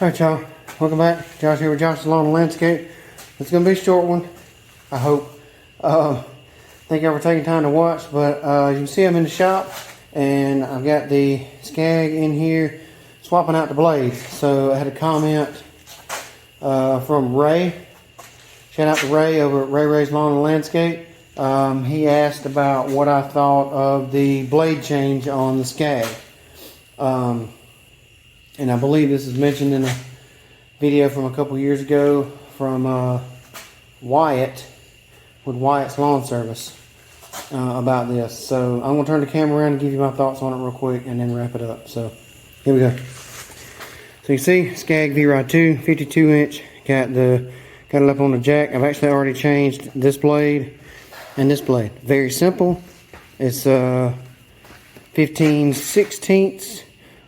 Alright y'all, welcome back. Josh here with Josh's Lawn and Landscape. It's going to be a short one, I hope. Thank y'all for taking time to watch, but you can see I'm in the shop and I've got the SCAG in here swapping out the blades. So I had a comment from Ray. Shout out to Ray over at Ray's Lawn and Landscape. He asked about what I thought of the blade change on the SCAG. And I believe this is mentioned in a video from a couple years ago from Wyatt with Wyatt's Lawn Service about this. So I'm going to turn the camera around and give you my thoughts on it real quick and then wrap it up. So here we go. So you see SCAG VRide 2, 52 inch. Got it up on the jack. I've actually already changed this blade and this blade. Very simple. It's 15/16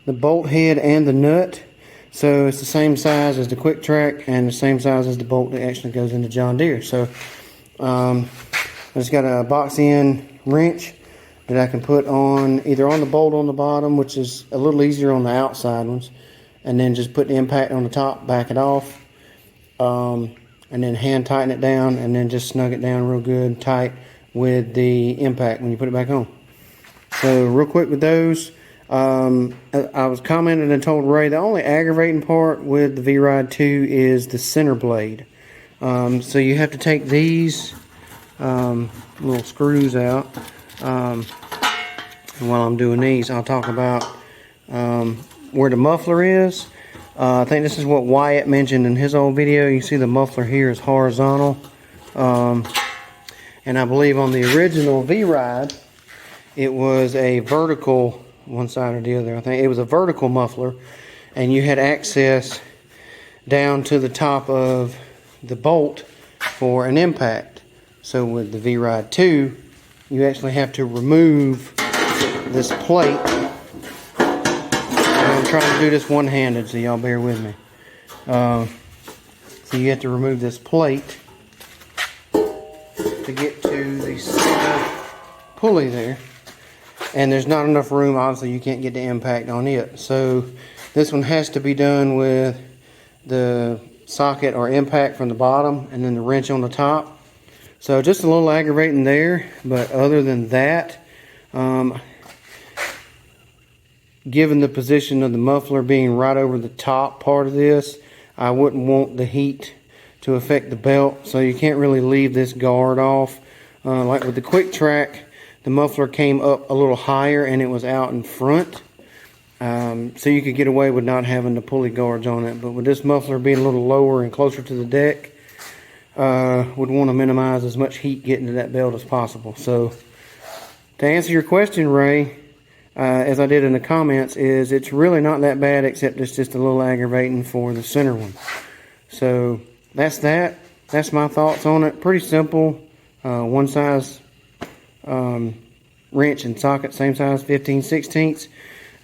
the bolt head and the nut, so it's the same size as the Quick Track and the same size as the bolt that actually goes into John Deere. So I just got a box end wrench that I can put on either on the bolt on the bottom, which is a little easier on the outside ones, and then just put the impact on the top, back it off, and then hand tighten it down, and then just snug it down real good tight with the impact when you put it back on. So real quick with those, I was commenting and told Ray the only aggravating part with the VRide 2 is the center blade. So you have to take these little screws out. And while I'm doing these, I'll talk about where the muffler is. I think this is what Wyatt mentioned in his old video. You see the muffler here is horizontal. And I believe on the original VRide, it was a vertical, one side or the other. I think it was a vertical muffler, and you had access down to the top of the bolt for an impact. So with the VRide 2, you actually have to remove this plate. And I'm trying to do this one-handed, so y'all bear with me. So you have to remove this plate to get to the center pulley there. And there's not enough room, obviously you can't get the impact on it. So this one has to be done with the socket or impact from the bottom and then the wrench on the top. So just a little aggravating there, but other than that, given the position of the muffler being right over the top part of this, I wouldn't want the heat to affect the belt, so you can't really leave this guard off. Like with the Quick Track, the muffler came up a little higher and it was out in front. So you could get away with not having the pulley guards on it. But with this muffler being a little lower and closer to the deck, would want to minimize as much heat getting to that belt as possible. So to answer your question, Ray, as I did in the comments, is it's really not that bad, except it's just a little aggravating for the center one. So that's that. That's my thoughts on it. Pretty simple. One size wrench and socket, same size, 15/16.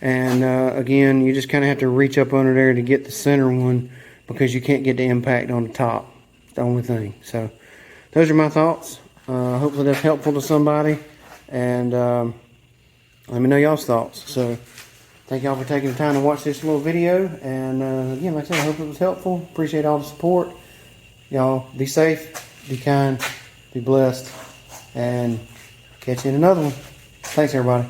And again, you just kind of have to reach up under there to get the center one because you can't get the impact on the top. It's the only thing. So those are my thoughts. Hopefully that's helpful to somebody, and let me know y'all's thoughts. So thank y'all for taking the time to watch this little video, and again, like I said, I hope it was helpful. Appreciate all the support. Y'all be safe, be kind, be blessed, and catch you in another one. Thanks, everybody.